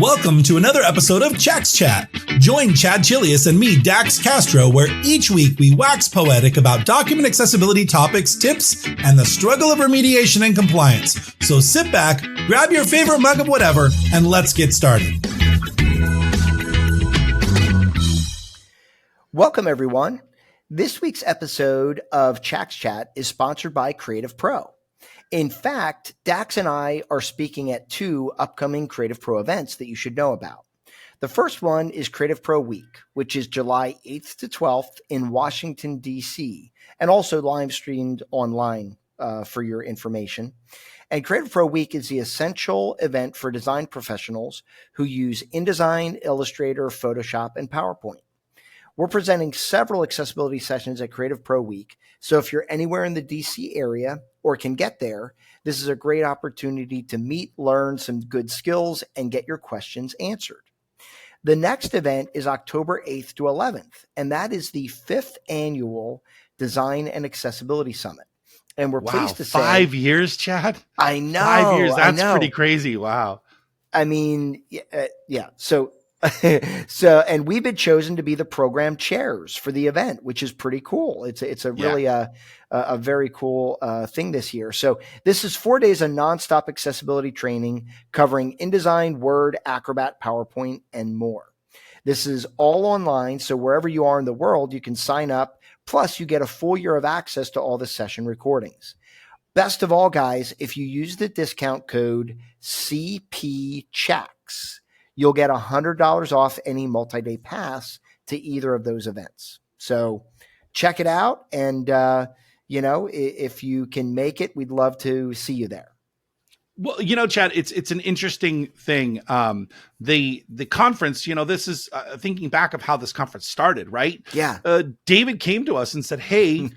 Welcome to another episode of Chax Chat. Join Chad Chelius and me, Dax Castro, where each week we wax poetic about document accessibility topics, tips, and the struggle of remediation and compliance. So sit back, grab your favorite mug of whatever, and let's get started. Welcome, everyone. This week's episode of Chax Chat is sponsored by Creative Pro. In fact, Dax and I are speaking at two upcoming Creative Pro events that you should know about. The first one is Creative Pro Week, which is July 8th to 12th in Washington, D.C., and also live streamed online for your information. And Creative Pro Week is the essential event for design professionals who use InDesign, Illustrator, Photoshop, and PowerPoint. We're presenting several accessibility sessions at Creative Pro Week, so if you're anywhere in the DC area or can get there, this is a great opportunity to meet, learn some good skills, and get your questions answered. The next event is October 8th to 11th, and that is the 5th annual Design and Accessibility Summit. And we're pleased to say— 5 years, Chad? I know. 5 years, that's pretty crazy. Wow. I mean, yeah. And we've been chosen to be the program chairs for the event, which is pretty cool. It's a really a very cool thing this year. So this is 4 days of nonstop accessibility training covering InDesign, Word, Acrobat, PowerPoint, and more. This is all online, so wherever you are in the world, you can sign up. Plus, you get a full year of access to all the session recordings. Best of all, guys, if you use the discount code CPCHAX, you'll get $100 off any multi-day pass to either of those events. So check it out. And, if you can make it, we'd love to see you there. Well, Chad, it's an interesting thing. The conference, this is thinking back of how this conference started, right? Yeah. David came to us and said, hey,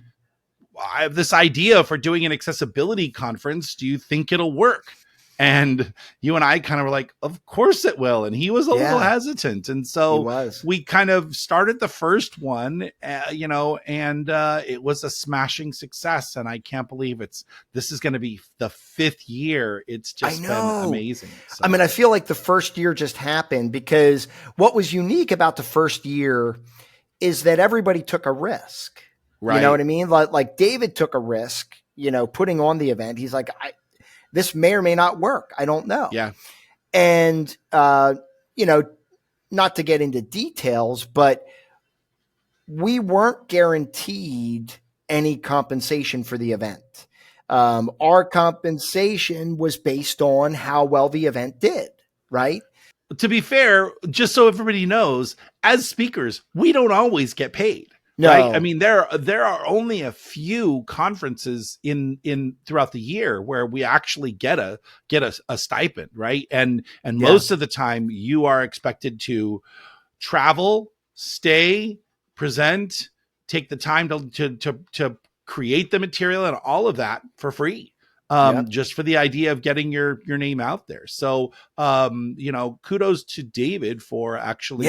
I have this idea for doing an accessibility conference. Do you think it'll work? And you and I kind of were like, of course it will. And he was a little hesitant. And so we kind of started the first one, and it was a smashing success. And I can't believe this is going to be the 5th year. It's just been amazing. So. I mean, I feel like the first year just happened because what was unique about the first year is that everybody took a risk. Right. You know what I mean? Like David took a risk, putting on the event. He's like, this may or may not work. I don't know. Yeah. And, not to get into details, but we weren't guaranteed any compensation for the event. Our compensation was based on how well the event did, right? To be fair, just so everybody knows, as speakers, we don't always get paid. No. Right? I mean, there are only a few conferences in throughout the year where we actually get a stipend, right? And most of the time you are expected to travel, stay, present, take the time to create the material and all of that for free. Just for the idea of getting your name out there. So, kudos to David for actually,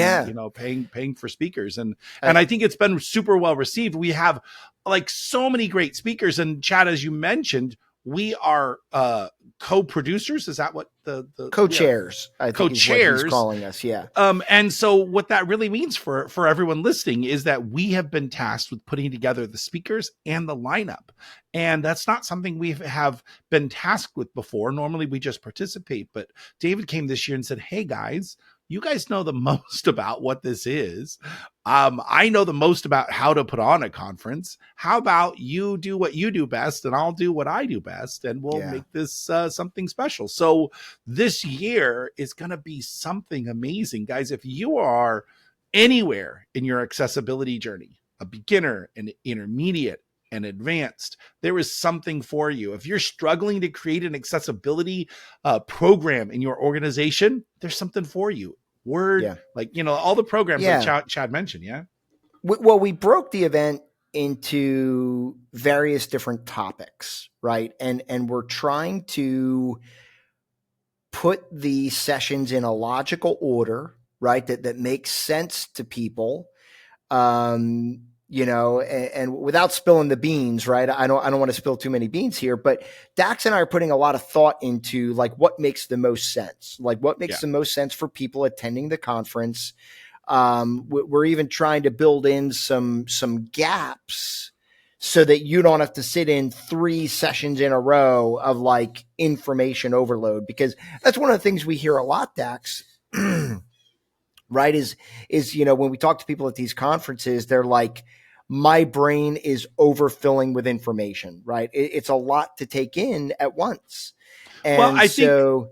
paying for speakers. And I think it's been super well received. We have like so many great speakers, and Chad, as you mentioned, we are co-producers. Is that what the co-chairs? I think co-chairs is what he's calling us. Yeah. And so what that really means for everyone listening is that we have been tasked with putting together the speakers and the lineup, and that's not something we have been tasked with before. Normally we just participate, but David came this year and said, "Hey guys, you guys know the most about what this is. I know the most about how to put on a conference. How about you do what you do best and I'll do what I do best, and we'll make this something special." So this year is going to be something amazing, guys. If you are anywhere in your accessibility journey, a beginner, an intermediate, and advanced, there is something for you. If you're struggling to create an accessibility program in your organization, there's something for you. Word, all the programs that Chad mentioned. Yeah. Well, we broke the event into various different topics, right? And we're trying to put the sessions in a logical order, right? That makes sense to people. and without spilling the beans, right? I don't want to spill too many beans here, but Dax and I are putting a lot of thought into like what makes the most sense, like what makes the most sense for people attending the conference. We're even trying to build in some gaps so that you don't have to sit in 3 sessions in a row of like information overload, because that's one of the things we hear a lot, Dax. Right. Is, when we talk to people at these conferences, they're like, my brain is overfilling with information, right? It's a lot to take in at once. And well, I think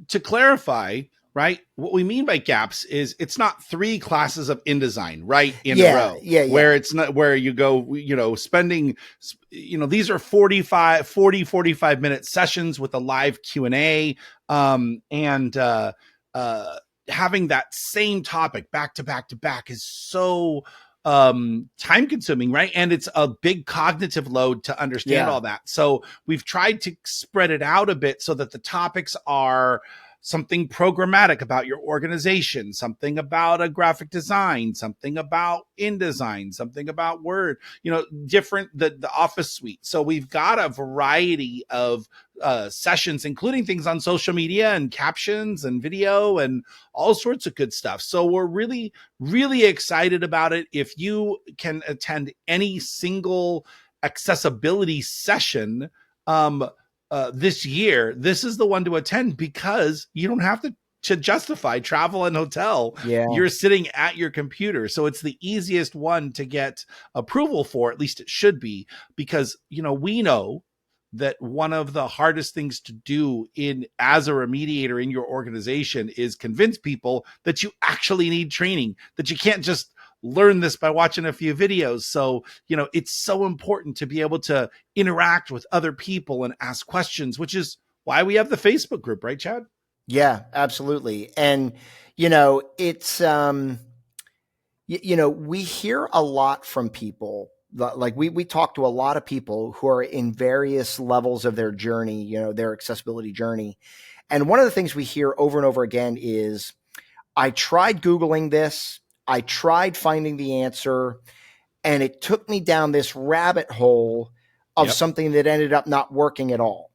to clarify, right, what we mean by gaps is it's not 3 classes of InDesign, right, in a row. Where it's not where you go, spending, these are 45 minute sessions with a live Q&A, and having that same topic back to back to back is so time consuming, right? And it's a big cognitive load to understand all that. So we've tried to spread it out a bit so that the topics are something programmatic about your organization, something about a graphic design, something about InDesign, something about Word, different, the Office suite. So we've got a variety of sessions, including things on social media and captions and video and all sorts of good stuff. So we're really, really excited about it. If you can attend any single accessibility session, this year, this is the one to attend, because you don't have to justify travel and hotel. You're sitting at your computer. So it's the easiest one to get approval for, at least it should be, because, we know that one of the hardest things to do as a remediator in your organization is convince people that you actually need training, that you can't just learn this by watching a few videos. So, it's so important to be able to interact with other people and ask questions, which is why we have the Facebook group, right, Chad? Yeah, absolutely. And, it's, we hear a lot from people. Like we talk to a lot of people who are in various levels of their journey, their accessibility journey. And one of the things we hear over and over again is, I tried Googling this, I tried finding the answer, and it took me down this rabbit hole of something that ended up not working at all.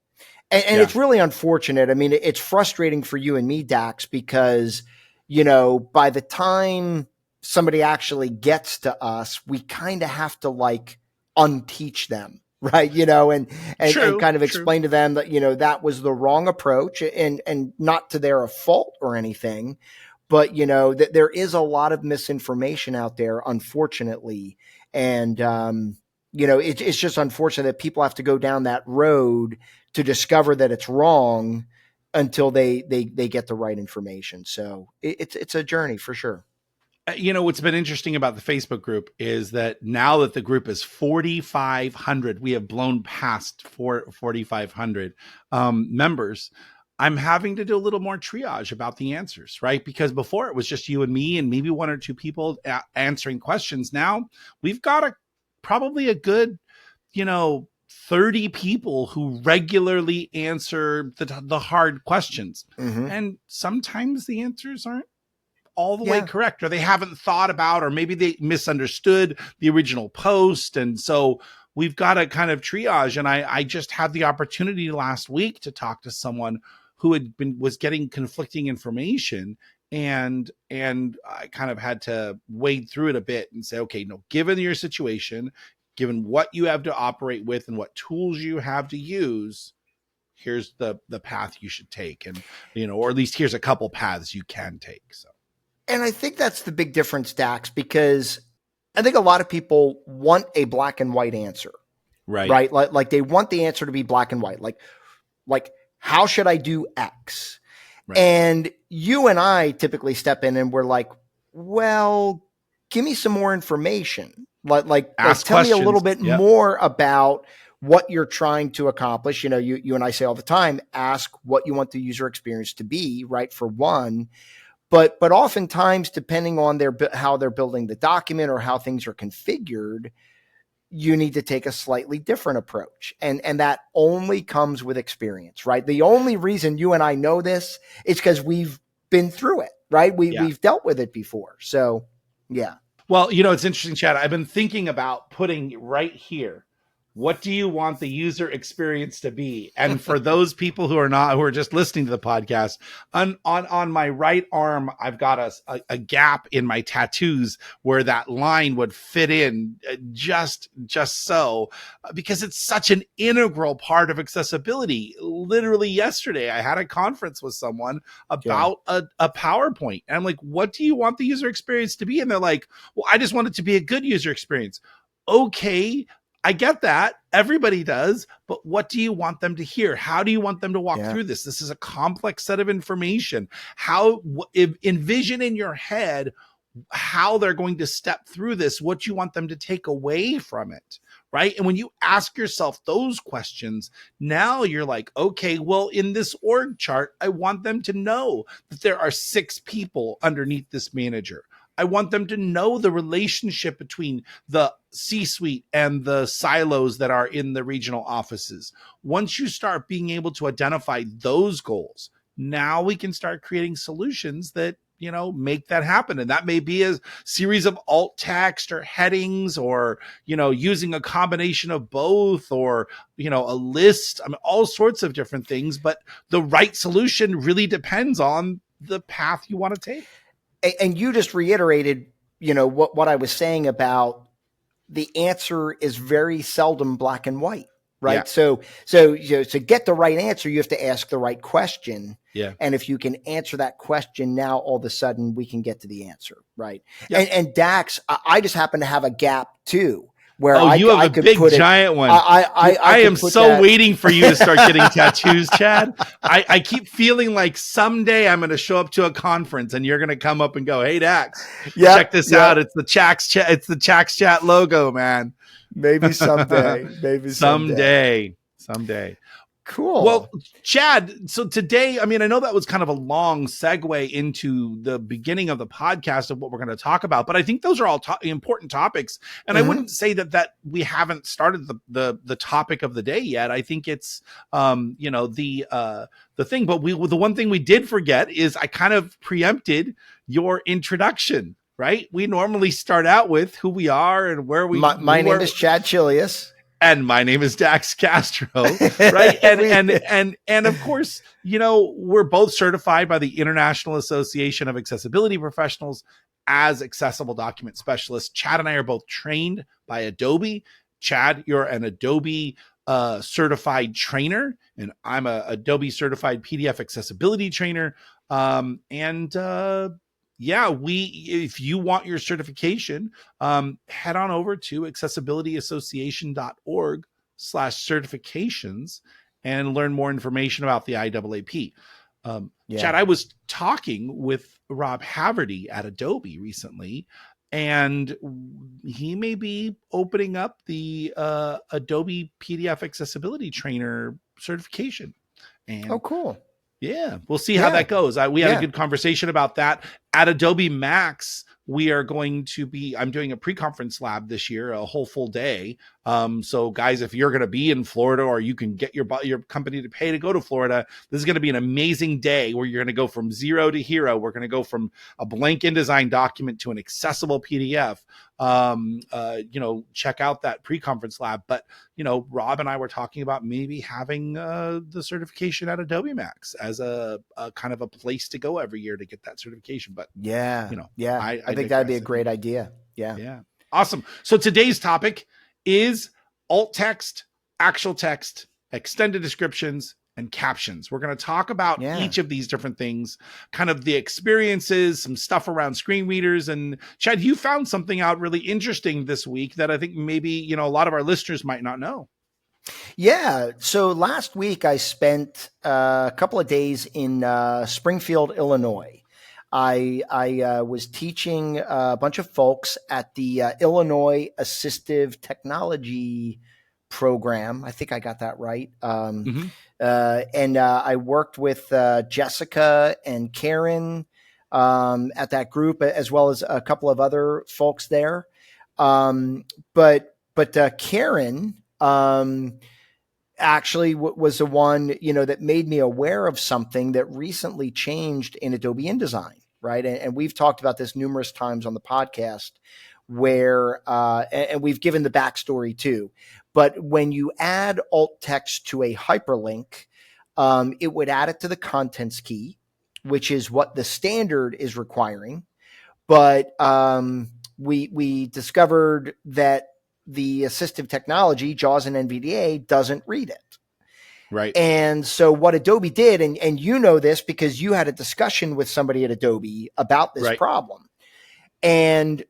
And it's really unfortunate. I mean, it's frustrating for you and me, Dax, because, by the time somebody actually gets to us, we kind of have to like unteach them, right? And kind of explain to them that, that was the wrong approach, and not to their fault or anything. But, that there is a lot of misinformation out there, unfortunately. And, it's just unfortunate that people have to go down that road to discover that it's wrong until they get the right information. So it's a journey for sure. What's been interesting about the Facebook group is that now that the group is 4,500, we have blown past 4,500 members. I'm having to do a little more triage about the answers, right? Because before it was just you and me and maybe 1 or 2 people answering questions. Now we've got probably a good, 30 people who regularly answer the hard questions. Mm-hmm. And sometimes the answers aren't all the way correct, or they haven't thought about, or maybe they misunderstood the original post. And so we've got to kind of triage. And I just had the opportunity last week to talk to someone who was getting conflicting information, and I kind of had to wade through it a bit and say, okay, no, given your situation, given what you have to operate with and what tools you have to use, here's the path you should take. And, or at least here's a couple paths you can take. So. And I think that's the big difference, Dax, because I think a lot of people want a black and white answer, right? Like they want the answer to be black and white. Like how should I do X? Right. And you and I typically step in and we're like, well, give me some more information. Like tell me a little bit more about what you're trying to accomplish. You and I say all the time, ask what you want the user experience to be, right? For one. But oftentimes, depending on how they're building the document or how things are configured, you need to take a slightly different approach. And that only comes with experience, right? The only reason you and I know this is because we've been through it, right? We've dealt with it before. So, yeah. Well, it's interesting, Chad. I've been thinking about putting right here, what do you want the user experience to be? And for those people who are just listening to the podcast, on my right arm, I've got a gap in my tattoos where that line would fit in just so, because it's such an integral part of accessibility. Literally yesterday, I had a conference with someone about a PowerPoint. And I'm like, what do you want the user experience to be? And they're like, well, I just want it to be a good user experience. Okay, I get that. Everybody does. But what do you want them to hear? How do you want them to walk through this? This is a complex set of information. Envision in your head how they're going to step through this, what you want them to take away from it, right? And when you ask yourself those questions, now you're like, okay, well, in this org chart, I want them to know that there are 6 people underneath this manager. I want them to know the relationship between the C-suite and the silos that are in the regional offices. Once you start being able to identify those goals, now we can start creating solutions that, make that happen. And that may be a series of alt text or headings, or, using a combination of both, or, a list. I mean, all sorts of different things, but the right solution really depends on the path you want to take. And you just reiterated, what I was saying about the answer is very seldom black and white, right? Yeah. So to get the right answer, you have to ask the right question. Yeah. And if you can answer that question, now all of a sudden we can get to the answer, right? Yeah. And Dax, I just happen to have a gap too. Where you have a big giant one. I am so waiting for you to start getting tattoos, Chad. I keep feeling like someday I'm going to show up to a conference and you're going to come up and go, "Hey, Dax, check this out. It's the Chax Chat. It's the Chax Chat logo, man." Maybe someday. Someday. Cool. Well, Chad, so today, I know that was kind of a long segue into the beginning of the podcast of what we're going to talk about, but I think those are all important topics. And I wouldn't say that we haven't started the topic of the day yet. I think it's, the thing, but the one thing we did forget is I kind of preempted your introduction, right? We normally start out with who we are and where we My name is Chad Chelius. And my name is Dax Castro, right? And of course, we're both certified by the International Association of Accessibility Professionals as accessible document specialists. Chad and I are both trained by Adobe. Chad, you're an Adobe certified trainer, and I'm a Adobe certified PDF accessibility trainer. If you want your certification, head on over to accessibilityassociation.org/certifications and learn more information about the IAAP. Chad, I was talking with Rob Haverty at Adobe recently, and he may be opening up the Adobe PDF accessibility trainer certification. And oh, cool. Yeah, we'll see how that goes. We had a good conversation about that. At Adobe Max, I'm doing a pre-conference lab this year, a whole full day. So guys, if you're going to be in Florida, or you can get your company to pay to go to Florida, this is going to be an amazing day where you're going to go from zero to hero. We're going to go from a blank InDesign document to an accessible PDF. Check out that pre-conference lab. But, Rob and I were talking about maybe having the certification at Adobe Max as a kind of a place to go every year to get that certification. But I think that'd be a great idea. Yeah. Awesome. So today's topic is alt text, actual text, extended descriptions, and captions. We're going to talk about each of these different things, kind of the experiences, some stuff around screen readers. And Chad, you found something out really interesting this week that I think maybe, a lot of our listeners might not know. Yeah. So last week I spent a couple of days in Springfield, Illinois. I was teaching a bunch of folks at the Illinois Assistive Technology Program. I think I got that right. And I worked with Jessica and Karen at that group, as well as a couple of other folks there. But Karen actually was the one, that made me aware of something that recently changed in Adobe InDesign, right? And we've talked about this numerous times on the podcast, where, and we've given the backstory too, but when you add alt text to a hyperlink, it would add it to the contents key, which is what the standard is requiring. But we discovered that the assistive technology, JAWS and NVDA, doesn't read it. Right. And so what Adobe did, and you know this because you had a discussion with somebody at Adobe about this problem. And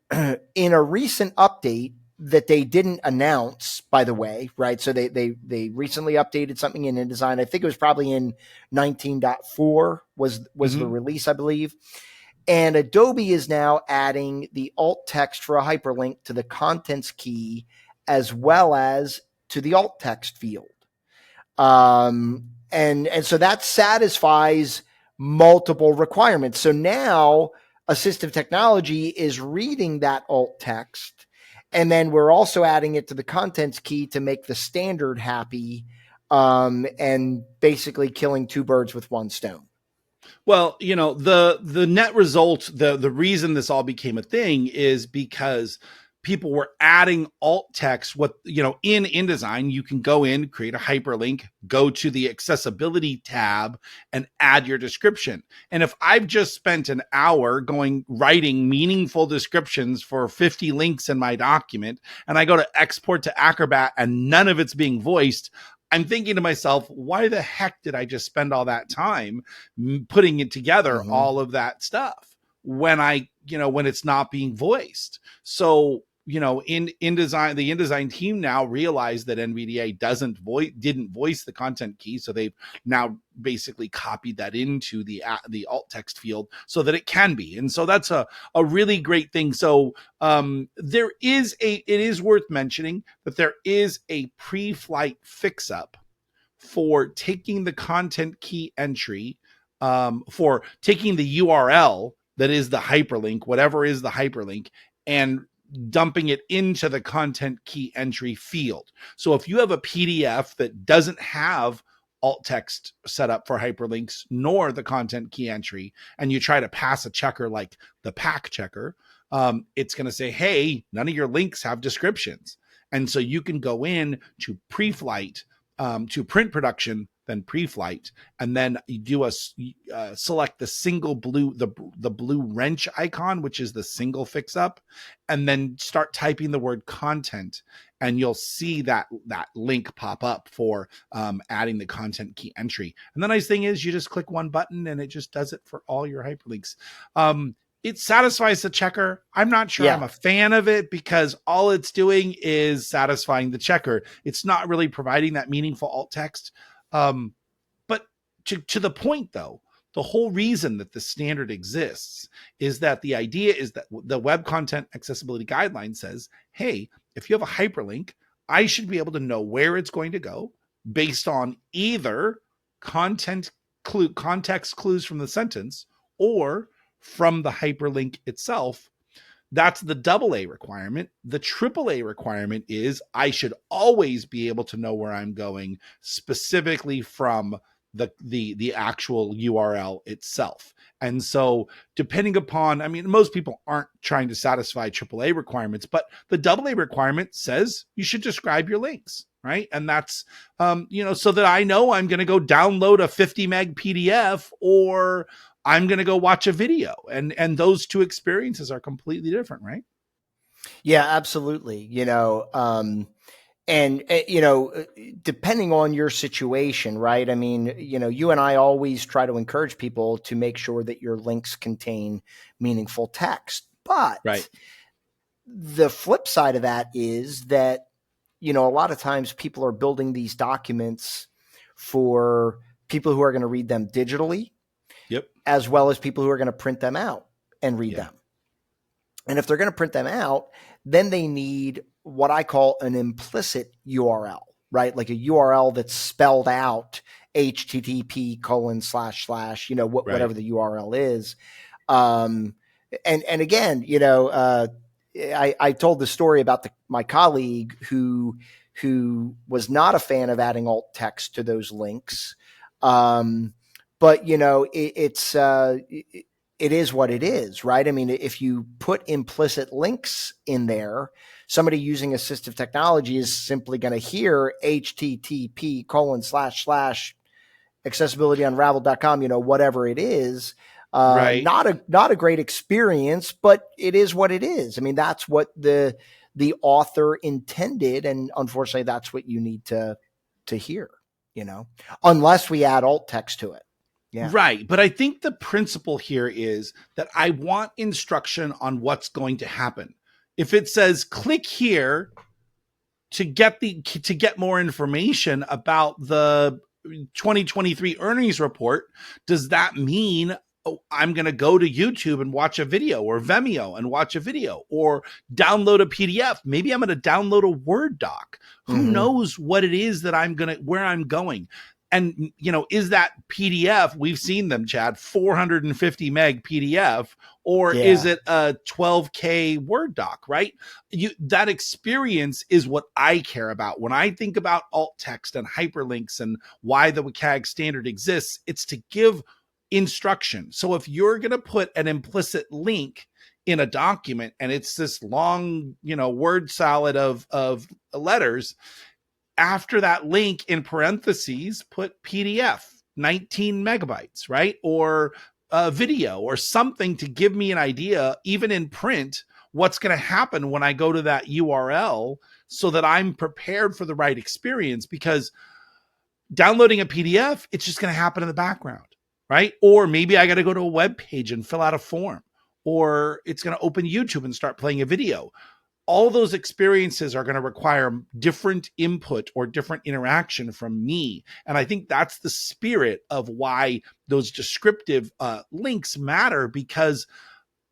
in a recent update that they didn't announce, by the way, right? So they recently updated something in InDesign. I think it was probably in 19.4 was the release, I believe. And Adobe is now adding the alt text for a hyperlink to the contents key as well as to the alt text field. And so that satisfies multiple requirements. So now assistive technology is reading that alt text, and then we're also adding it to the contents key to make the standard happy, and basically killing two birds with one stone. Well, the net result, the reason this all became a thing is because people were adding alt text. In InDesign, you can go in, create a hyperlink, go to the accessibility tab and add your description. And if I've just spent an hour writing meaningful descriptions for 50 links in my document, and I go to export to Acrobat and none of it's being voiced, I'm thinking to myself, why the heck did I just spend all that time putting it together, all of that stuff, when it's not being voiced? So, in InDesign, the InDesign team now realized that NVDA didn't voice the content key. So they've now basically copied that into the alt text field so that it can be. And so that's a really great thing. So it is worth mentioning that there is a pre-flight fix up for taking the content key entry, for taking the URL that is the hyperlink, whatever is the hyperlink, and dumping it into the content key entry field. So if you have a PDF that doesn't have alt text set up for hyperlinks nor the content key entry, and you try to pass a checker like the pack checker, it's going to say, hey, none of your links have descriptions. And so you can go in to pre-flight, to print production, then pre-flight, and then you do select the single blue, the blue wrench icon, which is the single fix up, and then start typing the word content, and you'll see that link pop up for adding the content key entry. And the nice thing is you just click one button and it just does it for all your hyperlinks. It satisfies the checker. I'm not sure I'm a fan of it because all it's doing is satisfying the checker. It's not really providing that meaningful alt text. But to the point, though, the whole reason that the standard exists is that the idea is that the Web Content Accessibility Guideline says, hey, if you have a hyperlink, I should be able to know where it's going to go based on either context clues from the sentence or from the hyperlink itself. That's the AA requirement. The AAA requirement is I should always be able to know where I'm going specifically from the actual URL itself. And so depending upon, most people aren't trying to satisfy AAA requirements, but the AA requirement says you should describe your links, right? And that's, so that I know I'm going to go download a 50 meg PDF or I'm going to go watch a video, and those two experiences are completely different, right? Yeah, absolutely. Depending on your situation, right? You and I always try to encourage people to make sure that your links contain meaningful text. But the flip side of that is that, a lot of times people are building these documents for people who are going to read them digitally. Yep. As well as people who are going to print them out and read them. And if they're going to print them out, then they need what I call an implicit URL, right? Like a URL that's spelled out http:// whatever the URL is. And again, I told the story about my colleague who was not a fan of adding alt text to those links. But it's it is what it is, right? I mean, if you put implicit links in there, somebody using assistive technology is simply going to hear http:// whatever it is. Right. Not a great experience, but it is what it is. I mean, that's what the author intended, and unfortunately, that's what you need to hear. Unless we add alt text to it. Yeah. Right. But I think the principle here is that I want instruction on what's going to happen. If it says click here to get more information about the 2023 earnings report, does that mean I'm going to go to YouTube and watch a video, or Vimeo and watch a video, or download a PDF? Maybe I'm going to download a Word doc. Who knows what it is that where I'm going? And, is that PDF, we've seen them, Chad, 450 meg PDF, or is it a 12K Word doc, right? That experience is what I care about. When I think about alt text and hyperlinks and why the WCAG standard exists, it's to give instruction. So if you're going to put an implicit link in a document and it's this long, word salad of letters, after that link in parentheses, put PDF, 19 megabytes, right? Or a video or something to give me an idea, even in print, what's going to happen when I go to that URL, so that I'm prepared for the right experience. Because downloading a PDF, it's just going to happen in the background, right? Or maybe I got to go to a web page and fill out a form, or it's going to open YouTube and start playing a video. All those experiences are going to require different input or different interaction from me. And I think that's the spirit of why those descriptive links matter, because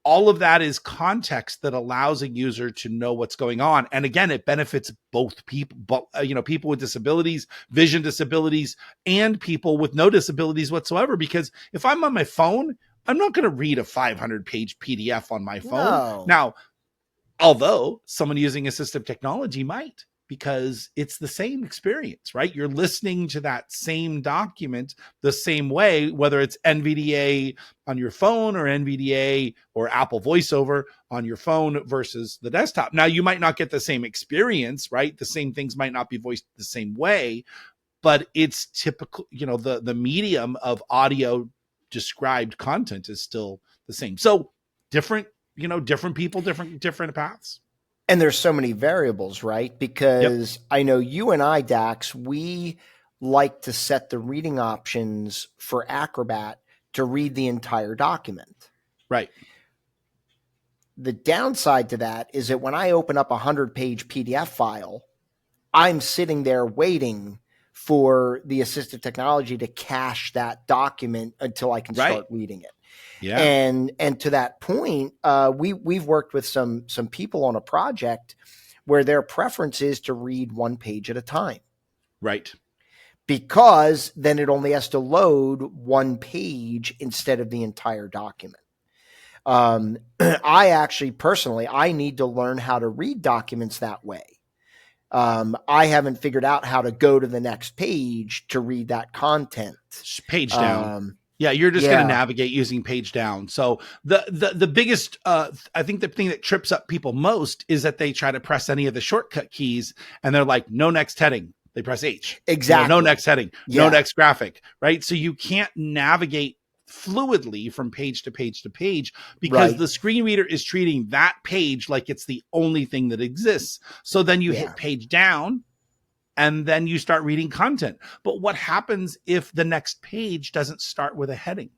all of that is context that allows a user to know what's going on. And again, it benefits both people, people with disabilities, vision disabilities, and people with no disabilities whatsoever. Because if I'm on my phone, I'm not going to read a 500-page PDF on my phone. No. Now, although someone using assistive technology might, because it's the same experience, right? You're listening to that same document the same way, whether it's NVDA on your phone or NVDA or Apple VoiceOver on your phone versus the desktop. Now, you might not get the same experience, right? The same things might not be voiced the same way, but it's typical, the medium of audio described content is still the same. So different people, different paths. And there's so many variables, right? Because I know you and I, Dax, we like to set the reading options for Acrobat to read the entire document. Right. The downside to that is that when I open up a 100-page PDF file, I'm sitting there waiting for the assistive technology to cache that document until I can start reading it. Yeah. And to that point, we've worked with some people on a project where their preference is to read one page at a time. Right. Because then it only has to load one page instead of the entire document. I actually personally, I need to learn how to read documents that way. I haven't figured out how to go to the next page to read that content. Page down. Yeah, you're just going to navigate using page down. So the biggest, I think the thing that trips up people most is that they try to press any of the shortcut keys and they're like, no next heading. They press H. Exactly. No next heading. No next graphic. Right. So you can't navigate fluidly from page to page to page because the screen reader is treating that page like it's the only thing that exists. So then you hit page down, and then you start reading content. But what happens if the next page doesn't start with a heading,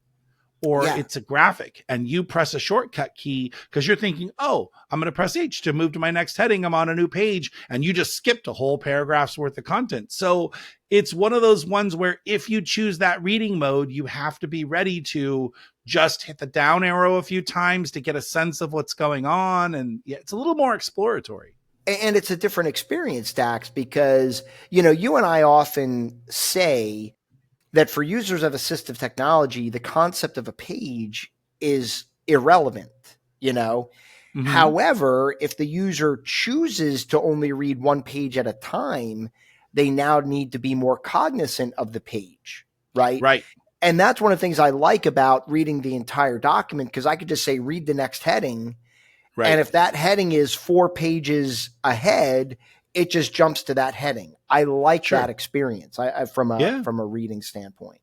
or it's a graphic, and you press a shortcut key because you're thinking, oh, I'm going to press H to move to my next heading. I'm on a new page, and you just skipped a whole paragraph's worth of content. So it's one of those ones where if you choose that reading mode, you have to be ready to just hit the down arrow a few times to get a sense of what's going on. And it's a little more exploratory. And it's a different experience, Dax, because, you and I often say that for users of assistive technology, the concept of a page is irrelevant, However, if the user chooses to only read one page at a time, they now need to be more cognizant of the page, right? Right. And that's one of the things I like about reading the entire document, because I could just say, read the next heading. Right. And if that heading is 4 pages ahead, it just jumps to that heading. I like that experience from a reading standpoint.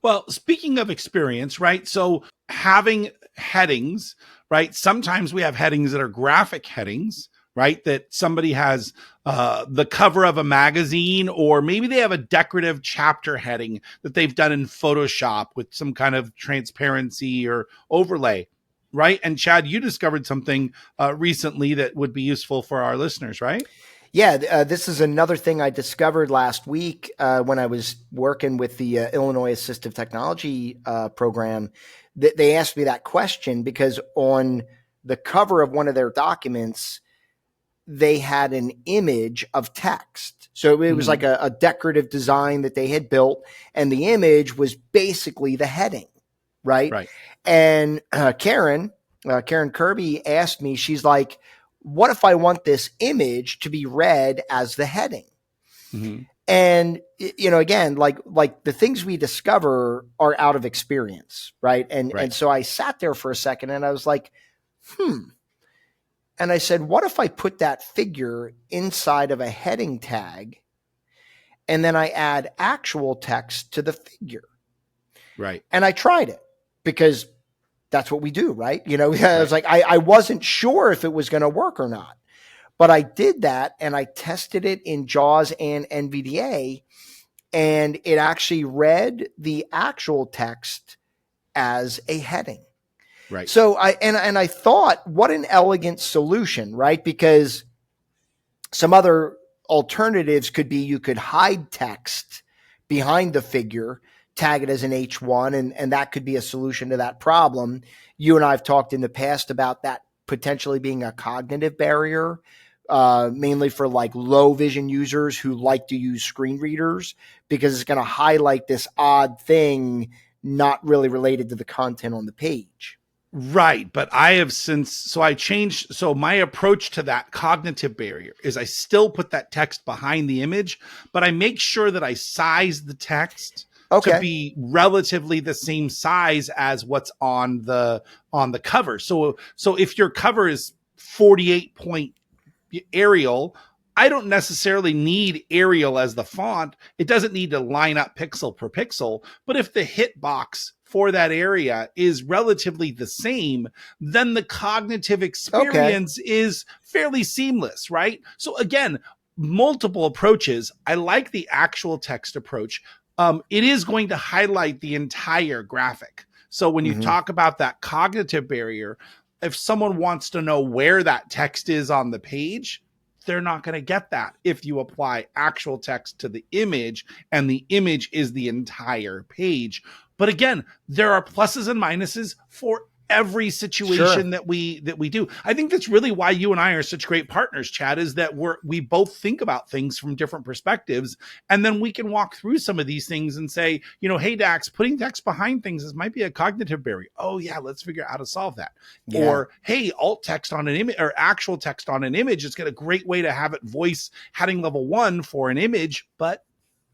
Well, speaking of experience, right? So having headings, right? Sometimes we have headings that are graphic headings, right? That somebody has the cover of a magazine, or maybe they have a decorative chapter heading that they've done in Photoshop with some kind of transparency or overlay, right? And Chad, you discovered something recently that would be useful for our listeners, right? Yeah, this is another thing I discovered last week when I was working with the Illinois Assistive Technology program. They asked me that question because on the cover of one of their documents, they had an image of text. So it was like a decorative design that they had built, and the image was basically the heading, right? Right. And Karen Kirby asked me, she's like, what if I want this image to be read as the heading? Mm-hmm. And, again, like the things we discover are out of experience, right? And so I sat there for a second and I was like, And I said, what if I put that figure inside of a heading tag and then I add actual text to the figure? Right. And I tried it because that's what we do, right? I was like, I wasn't sure if it was going to work or not, but I did that and I tested it in JAWS and NVDA, and it actually read the actual text as a heading. Right. So I thought, what an elegant solution, right? Because some other alternatives could be you could hide text behind the figure, tag it as an H1, and that could be a solution to that problem. You and I have talked in the past about that potentially being a cognitive barrier, mainly for like low vision users who like to use screen readers, because it's going to highlight this odd thing not really related to the content on the page. Right. But I have I changed. So my approach to that cognitive barrier is I still put that text behind the image, but I make sure that I size the text to be relatively the same size as what's on the cover. So if your cover is 48 point Arial, I don't necessarily need Arial as the font. It doesn't need to line up pixel per pixel. But if the hitbox for that area is relatively the same, then the cognitive experience is fairly seamless, right? So again, multiple approaches. I like the actual text approach. It is going to highlight the entire graphic. So when you talk about that cognitive barrier, if someone wants to know where that text is on the page, they're not going to get that if you apply actual text to the image and the image is the entire page. But again, there are pluses and minuses for every situation that we do. I think that's really why you and I are such great partners, Chad, is that we both think about things from different perspectives, and then we can walk through some of these things and say, hey, Dax, putting text behind things might be a cognitive barrier. Oh yeah, let's figure out how to solve that. Yeah. Or hey, alt text on an image or actual text on an image is a great way to have it voice heading level 1 for an image, but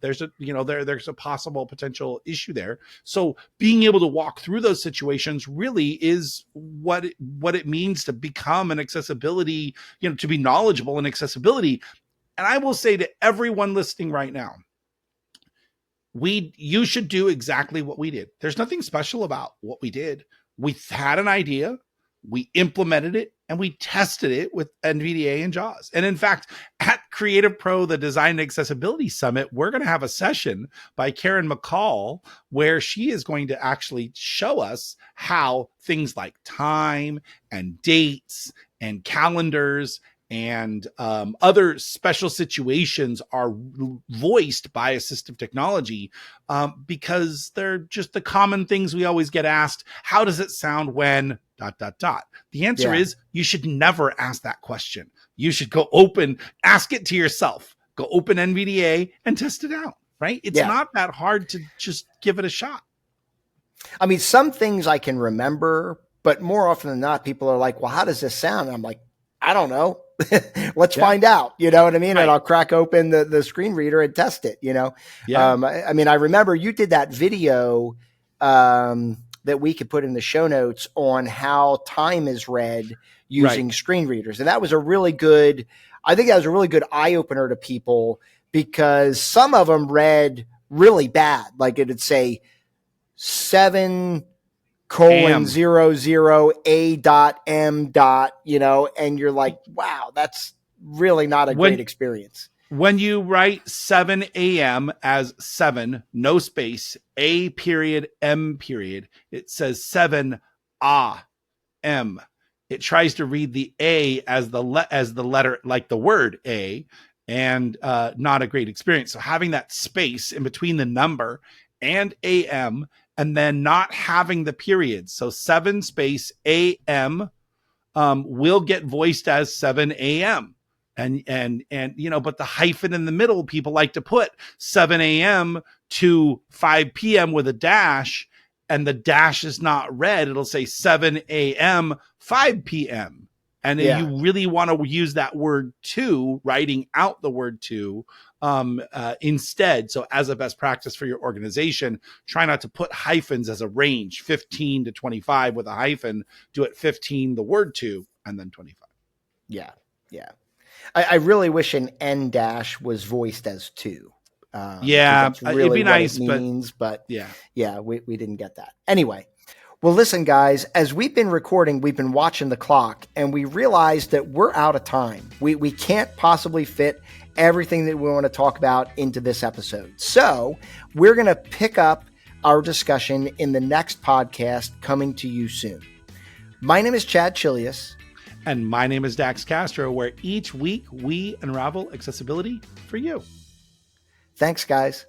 there's a possible potential issue there. So being able to walk through those situations really is what it means to become an accessibility, to be knowledgeable in accessibility. And I will say to everyone listening right now, you should do exactly what we did. There's nothing special about what we did. We had an idea, we implemented it, and we tested it with NVDA and JAWS. And in fact, at Creative Pro, the Design and Accessibility Summit, we're going to have a session by Karen McCall where she is going to actually show us how things like time and dates and calendars and other special situations are voiced by assistive technology, because they're just the common things we always get asked. How does it sound when ... The answer is you should never ask that question. You should ask it to yourself. Go open NVDA and test it out, right? It's not that hard to just give it a shot. I mean, some things I can remember, but more often than not, people are like, well, how does this sound? And I'm like, I don't know. Let's find out. You know what I mean? Right. And I'll crack open the screen reader and test it, Yeah. I mean, I remember you did that video that we could put in the show notes on how time is read using screen readers. And that was a really good eye opener to people, because some of them read really bad. Like it'd say 7:00 A.M. And you're like, wow, that's really not a great experience. When you write 7 a.m. as 7, no space, A period, M period, it says 7 A.M. It tries to read the A as the letter, like the word A, and not a great experience. So having that space in between the number and AM, and then not having the periods. So 7 space AM will get voiced as 7 a.m. And but the hyphen in the middle, people like to put 7 a.m. to 5 p.m. with a dash, and the dash is not read. It'll say 7 a.m., 5 p.m. And you really want to use that word to, writing out the word to instead. So as a best practice for your organization, try not to put hyphens as a range, 15 to 25 with a hyphen. Do it 15, the word to, and then 25. Yeah. I really wish an N dash was voiced as 2. That's really it'd be nice, but we didn't get that. Anyway, well, listen, guys, as we've been recording, we've been watching the clock, and we realized that we're out of time. We can't possibly fit everything that we want to talk about into this episode. So we're going to pick up our discussion in the next podcast coming to you soon. My name is Chad Chelius. And my name is Dax Castro, where each week we unravel accessibility for you. Thanks, guys.